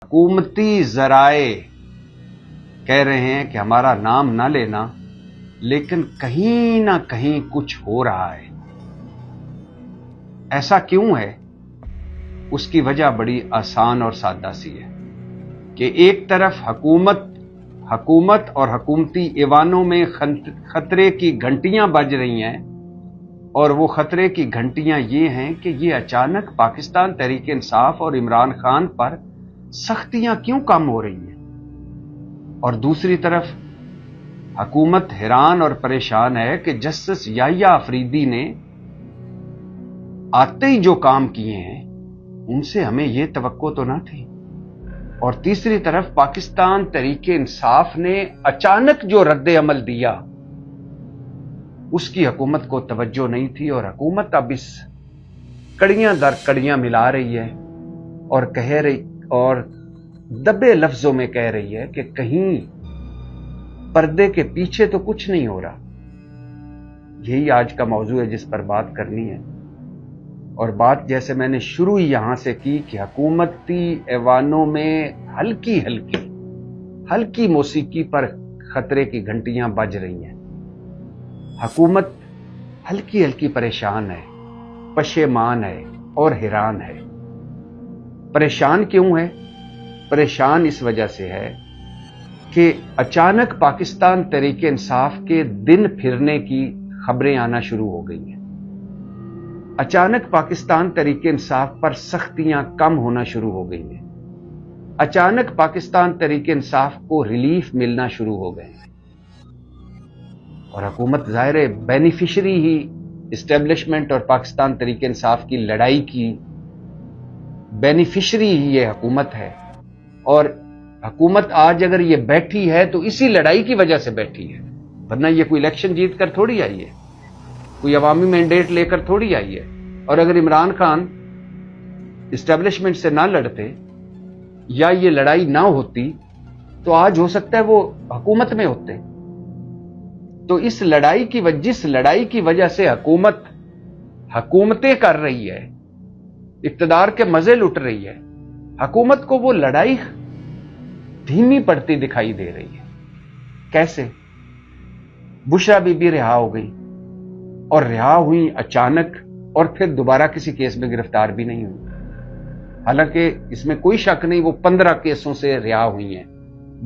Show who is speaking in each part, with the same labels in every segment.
Speaker 1: حکومتی ذرائع کہہ رہے ہیں کہ ہمارا نام نہ لینا، لیکن کہیں نہ کہیں کچھ ہو رہا ہے۔ ایسا کیوں ہے؟ اس کی وجہ بڑی آسان اور سادہ سی ہے کہ ایک طرف حکومت اور حکومتی ایوانوں میں خطرے کی گھنٹیاں بج رہی ہیں، اور وہ خطرے کی گھنٹیاں یہ ہیں کہ یہ اچانک پاکستان تحریک انصاف اور عمران خان پر سختیاں کیوں کم ہو رہی ہیں، اور دوسری طرف حکومت حیران اور پریشان ہے کہ جسٹس یحییٰ آفریدی نے آتے ہی جو کام کیے ہیں ان سے ہمیں یہ توقع تو نہ تھی، اور تیسری طرف پاکستان تحریک انصاف نے اچانک جو رد عمل دیا اس کی حکومت کو توجہ نہیں تھی، اور حکومت اب اس کڑیاں در کڑیاں ملا رہی ہے اور دبے لفظوں میں کہہ رہی ہے کہ کہیں پردے کے پیچھے تو کچھ نہیں ہو رہا۔ یہی آج کا موضوع ہے جس پر بات کرنی ہے، اور بات جیسے میں نے شروع ہی یہاں سے کی کہ حکومتی ایوانوں میں ہلکی موسیقی پر خطرے کی گھنٹیاں بج رہی ہیں۔ حکومت ہلکی پریشان ہے، پشیمان ہے اور حیران ہے۔ پریشان کیوں ہے؟ پریشان اس وجہ سے ہے کہ اچانک پاکستان تحریک انصاف کے دن پھرنے کی خبریں آنا شروع ہو گئی ہیں۔ اچانک پاکستان تحریک انصاف پر سختیاں کم ہونا شروع ہو گئی ہیں۔ اچانک پاکستان تحریک انصاف کو ریلیف ملنا شروع ہو گئے ہیں، اور حکومت ظاہر بینیفیشری ہی اسٹیبلشمنٹ اور پاکستان تحریک انصاف کی لڑائی کی بینیفیشری ہی یہ حکومت ہے، اور حکومت آج اگر یہ بیٹھی ہے تو اسی لڑائی کی وجہ سے بیٹھی ہے، ورنہ یہ کوئی الیکشن جیت کر تھوڑی آئی ہے، کوئی عوامی مینڈیٹ لے کر تھوڑی آئی ہے۔ اور اگر عمران خان اسٹیبلشمنٹ سے نہ لڑتے یا یہ لڑائی نہ ہوتی تو آج ہو سکتا ہے وہ حکومت میں ہوتے۔ تو جس لڑائی کی وجہ سے حکومتیں کر رہی ہے، اقتدار کے مزے لٹ رہی ہے، حکومت کو وہ لڑائی دھیمی پڑتی دکھائی دے رہی ہے۔ کیسے؟ بشرا بی بی رہا ہو گئی، اور رہا ہوئی اچانک، اور پھر دوبارہ کسی کیس میں گرفتار بھی نہیں ہوئی، حالانکہ اس میں کوئی شک نہیں وہ 15 کیسوں سے رہا ہوئی ہیں۔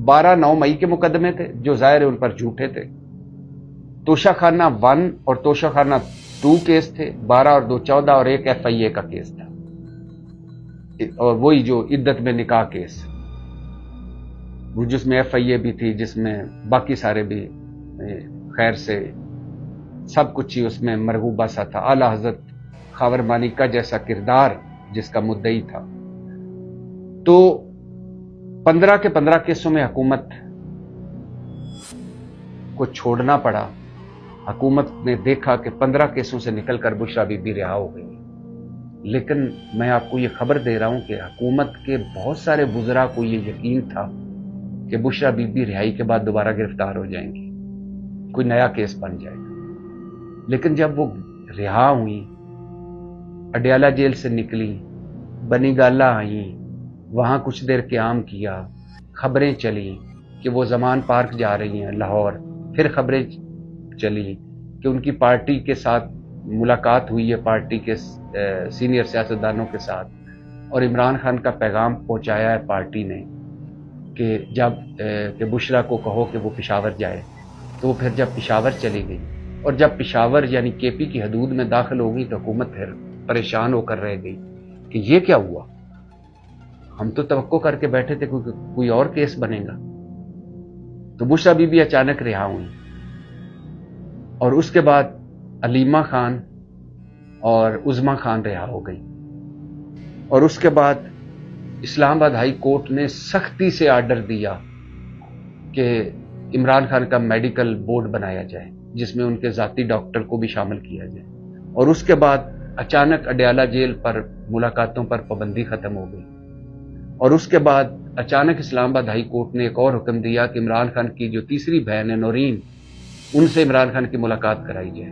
Speaker 1: 12 9 مئی کے مقدمے تھے جو ظاہر ان پر جھوٹے تھے، توشہ خانہ 1 اور توشہ خانہ 2 کیس تھے، 12 اور 2 14، اور ایک FIA کا کیس تھا، اور وہی جو عدت میں نکاح کیس، وہ جس میں FIA بھی تھی، جس میں باقی سارے بھی خیر سے سب کچھ ہی اس میں مرغوبہ سا تھا، اعلی حضرت خاور مانیکا جیسا کردار جس کا مدعی تھا۔ تو 15 کے 15 کیسوں میں حکومت کو چھوڑنا پڑا۔ حکومت نے دیکھا کہ 15 کیسوں سے نکل کر بشرا بی بی رہا ہو گئی، لیکن میں آپ کو یہ خبر دے رہا ہوں کہ حکومت کے بہت سارے وزراء کو یہ یقین تھا کہ بشرا بی بی رہائی کے بعد دوبارہ گرفتار ہو جائیں گی، کوئی نیا کیس بن جائے گا۔ لیکن جب وہ رہا ہوئی، اڈیالہ جیل سے نکلی، بنی گالہ آئیں، وہاں کچھ دیر قیام کیا، خبریں چلی کہ وہ زمان پارک جا رہی ہیں لاہور، پھر خبریں چلی کہ ان کی پارٹی کے ساتھ ملاقات ہوئی ہے، پارٹی کے سینئر سیاستدانوں کے ساتھ، اور عمران خان کا پیغام پہنچایا ہے پارٹی نے کہ بشرا کو کہو کہ وہ پشاور جائے۔ تو وہ پھر جب پشاور چلی گئی، اور جب پشاور یعنی KP کی حدود میں داخل ہو گئی تو حکومت پھر پریشان ہو کر رہ گئی کہ یہ کیا ہوا، ہم تو توقع کر کے بیٹھے تھے کوئی اور کیس بنے گا۔ تو بشرا بی بی اچانک رہا ہوئی، اور اس کے بعد علیمہ خان اور عظمیٰ خان رہا ہو گئی، اور اس کے بعد اسلام آباد ہائی کورٹ نے سختی سے آرڈر دیا کہ عمران خان کا میڈیکل بورڈ بنایا جائے جس میں ان کے ذاتی ڈاکٹر کو بھی شامل کیا جائے، اور اس کے بعد اچانک اڈیالہ جیل پر ملاقاتوں پر پابندی ختم ہو گئی، اور اس کے بعد اچانک اسلام آباد ہائی کورٹ نے ایک اور حکم دیا کہ عمران خان کی جو تیسری بہن ہے نورین، ان سے عمران خان کی ملاقات کرائی جائے،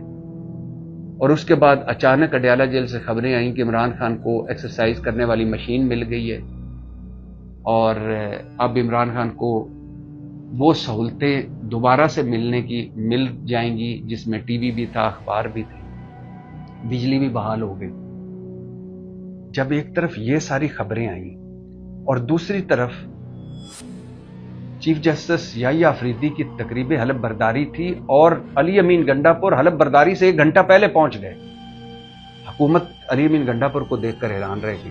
Speaker 1: اور اس کے بعد اچانک اڈیالہ جیل سے خبریں آئیں کہ عمران خان کو ایکسرسائز کرنے والی مشین مل گئی ہے، اور اب عمران خان کو وہ سہولتیں دوبارہ سے مل جائیں گی جس میں ٹی وی بھی تھا، اخبار بھی تھے، بجلی بھی بحال ہو گئی۔ جب ایک طرف یہ ساری خبریں آئیں اور دوسری طرف چیف جسٹس یحییٰ آفریدی کی تقریب حلف برداری تھی اور علی امین گنڈاپور حلف برداری سے 1 گھنٹہ پہلے پہنچ گئے، حکومت علی امین گنڈاپور کو دیکھ کر حیران رہ گئی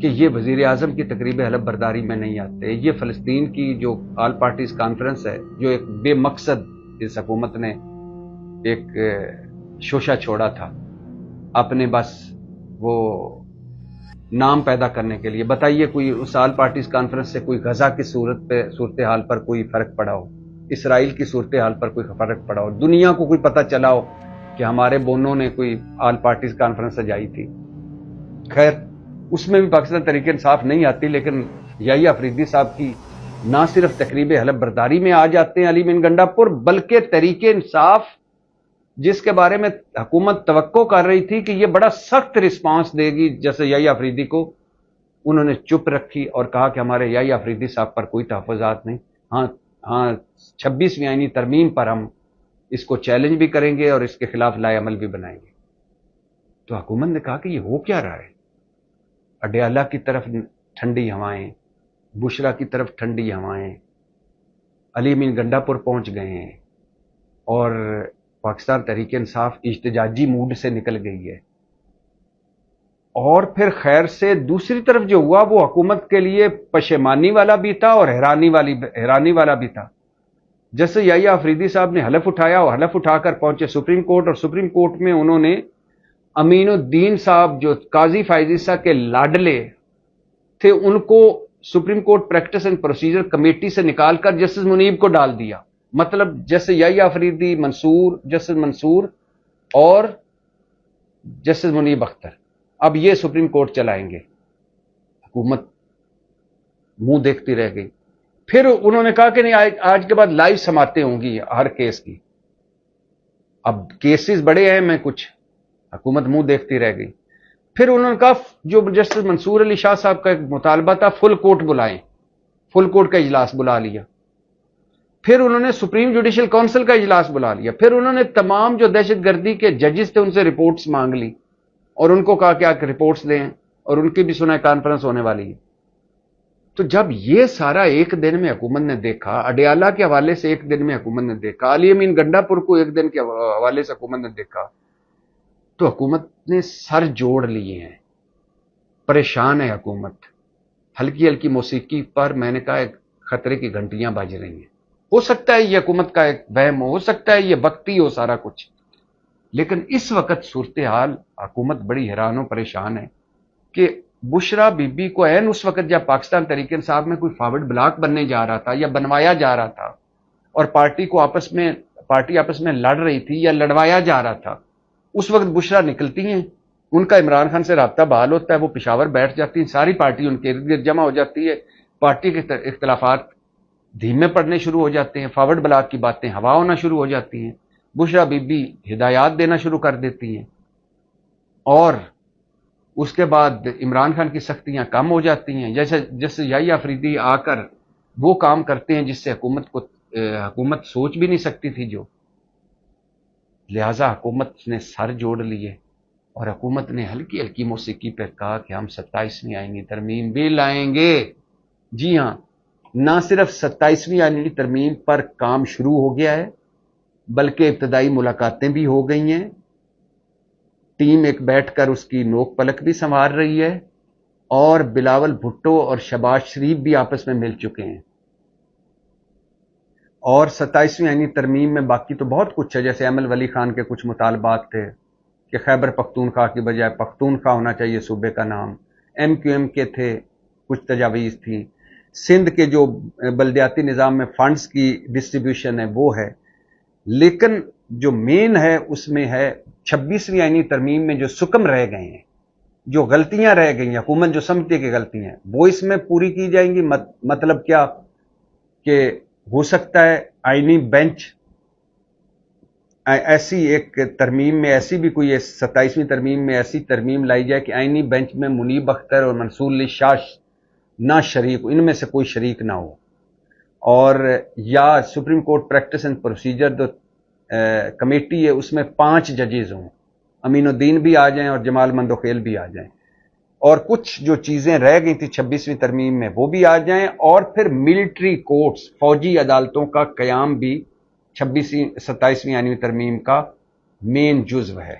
Speaker 1: کہ یہ وزیر اعظم کی تقریب حلف برداری میں نہیں آتے، یہ فلسطین کی جو آل پارٹیز کانفرنس ہے، جو ایک بے مقصد اس حکومت نے ایک شوشہ چھوڑا تھا اپنے بس وہ نام پیدا کرنے کے لیے۔ بتائیے کوئی اس آل پارٹیز کانفرنس سے کوئی غزہ کی صورتحال پر کوئی فرق پڑا ہو، اسرائیل کی صورتحال پر کوئی فرق پڑا ہو، دنیا کو کوئی پتہ چلا ہو کہ ہمارے بونوں نے کوئی آل پارٹیز کانفرنس سجائی تھی؟ خیر، اس میں بھی پاکستان تحریک انصاف نہیں آتی، لیکن یحییٰ آفریدی صاحب کی نہ صرف تقریب حلف برداری میں آ جاتے ہیں علی امین گنڈاپور، بلکہ تحریک انصاف جس کے بارے میں حکومت توقع کر رہی تھی کہ یہ بڑا سخت رسپانس دے گی جیسے یحییٰ آفریدی کو، انہوں نے چپ رکھی اور کہا کہ ہمارے یحییٰ آفریدی صاحب پر کوئی تحفظات نہیں، ہاں 26ویں آئینی ترمیم پر ہم اس کو چیلنج بھی کریں گے اور اس کے خلاف لائے عمل بھی بنائیں گے۔ تو حکومت نے کہا کہ یہ ہو کیا رہا ہے؟ اڈیالہ کی طرف ٹھنڈی ہوائیں، بشرا کی طرف ٹھنڈی ہوائیں، علی امین گنڈاپور پہنچ گئے ہیں اور پاکستان تحریک انصاف احتجاجی موڈ سے نکل گئی ہے۔ اور پھر خیر سے دوسری طرف جو ہوا وہ حکومت کے لیے پشیمانی والا بھی تھا اور حیرانی والا بھی تھا۔ جیسے یحییٰ آفریدی صاحب نے حلف اٹھایا اور حلف اٹھا کر پہنچے سپریم کورٹ، اور سپریم کورٹ میں انہوں نے امین الدین صاحب جو قاضی فائز عیسیٰ کے لاڈلے تھے ان کو supreme court practice and procedure committee سے نکال کر جسٹس منیب کو ڈال دیا۔ مطلب جیسے یحییٰ آفریدی، جسٹس منصور اور جسٹس منیب اختر اب یہ سپریم کورٹ چلائیں گے۔ حکومت منہ دیکھتی رہ گئی۔ پھر انہوں نے کہا کہ نہیں، آج کے بعد لائیو سماعتیں ہوں گی ہر کیس کی۔ اب کیسز بڑے ہیں میں کچھ، حکومت منہ دیکھتی رہ گئی۔ پھر انہوں نے کہا جو جسٹس منصور علی شاہ صاحب کا ایک مطالبہ تھا فل کورٹ بلائیں، فل کورٹ کا اجلاس بلا لیا۔ پھر انہوں نے سپریم جوڈیشل کونسل کا اجلاس بلا لیا۔ پھر انہوں نے تمام جو دہشت گردی کے ججز تھے ان سے رپورٹس مانگ لی اور ان کو کہا کہ آپ رپورٹس دیں، اور ان کی بھی سنائے کانفرنس ہونے والی ہے۔ تو جب یہ سارا ایک دن میں حکومت نے دیکھا، اڈیالہ کے حوالے سے ایک دن میں حکومت نے دیکھا، علی امین گنڈاپور کو ایک دن کے حوالے سے حکومت نے دیکھا، تو حکومت نے سر جوڑ لیے ہیں، پریشان ہے حکومت۔ ہلکی ہلکی موسیقی پر میں نے کہا ایک خطرے کی گھنٹیاں بج رہی ہیں۔ ہو سکتا ہے یہ حکومت کا ایک وہم ہو سکتا ہے یہ وقتی ہو سارا کچھ، لیکن اس وقت صورتحال حکومت بڑی حیران و پریشان ہے کہ بشرا بی بی کو عین اس وقت جب پاکستان تحریک انصاف میں کوئی فارورڈ بلاک بننے جا رہا تھا یا بنوایا جا رہا تھا اور پارٹی آپس میں لڑ رہی تھی یا لڑوایا جا رہا تھا، اس وقت بشرا نکلتی ہیں، ان کا عمران خان سے رابطہ بحال ہوتا ہے، وہ پشاور بیٹھ جاتی ہیں، ساری پارٹی ان کے ارد گرد جمع ہو جاتی ہے، پارٹی کے اختلافات دھیمے پڑنے شروع ہو جاتے ہیں، فارورڈ بلاک کی باتیں ہوا ہونا شروع ہو جاتی ہیں، بشرا بی بی ہدایات دینا شروع کر دیتی ہیں، اور اس کے بعد عمران خان کی سختیاں کم ہو جاتی ہیں۔ جیسے یحییٰ آفریدی آ کر وہ کام کرتے ہیں جس سے حکومت سوچ بھی نہیں سکتی تھی جو، لہذا حکومت نے سر جوڑ لیے اور حکومت نے ہلکی ہلکی موسیقی پہ کہا کہ ہم 27ویں آئینی ترمیم بھی لائیں گے۔ جی ہاں، نہ صرف 27ویں آئینی ترمیم پر کام شروع ہو گیا ہے بلکہ ابتدائی ملاقاتیں بھی ہو گئی ہیں، ٹیم ایک بیٹھ کر اس کی نوک پلک بھی سنوار رہی ہے، اور بلاول بھٹو اور شہباز شریف بھی آپس میں مل چکے ہیں۔ اور 27ویں آئینی ترمیم میں باقی تو بہت کچھ ہے، جیسے ایمل ولی خان کے کچھ مطالبات تھے کہ خیبر پختونخوا کی بجائے پختونخوا ہونا چاہیے صوبے کا نام، MQM کے تھے کچھ تجاویز تھیں، سندھ کے جو بلدیاتی نظام میں فنڈز کی ڈسٹریبیوشن ہے وہ ہے، لیکن جو مین ہے اس میں ہے 26ویں آئینی ترمیم میں جو سکم رہ گئے ہیں، جو غلطیاں رہ گئی ہیں، حکومت جو سمجھتی ہے کہ غلطیاں ہیں وہ اس میں پوری کی جائیں گی۔ مطلب کیا کہ ہو سکتا ہے آئینی بینچ ایسی ایک ترمیم میں ایسی بھی کوئی 27ویں ترمیم میں ایسی ترمیم لائی جائے کہ آئینی بینچ میں منیب اختر اور منصور علی شاہ نہ شریک، ان میں سے کوئی شریک نہ ہو، اور یا supreme court practice and procedure جو کمیٹی ہے اس میں 5 ججز ہوں، امین الدین بھی آ جائیں اور جمال مندوخیل بھی آ جائیں، اور کچھ جو چیزیں رہ گئی تھی 26ویں ترمیم میں وہ بھی آ جائیں، اور پھر ملٹری کورٹس، فوجی عدالتوں کا قیام بھی 27ویں آئینی ترمیم کا مین جزو ہے۔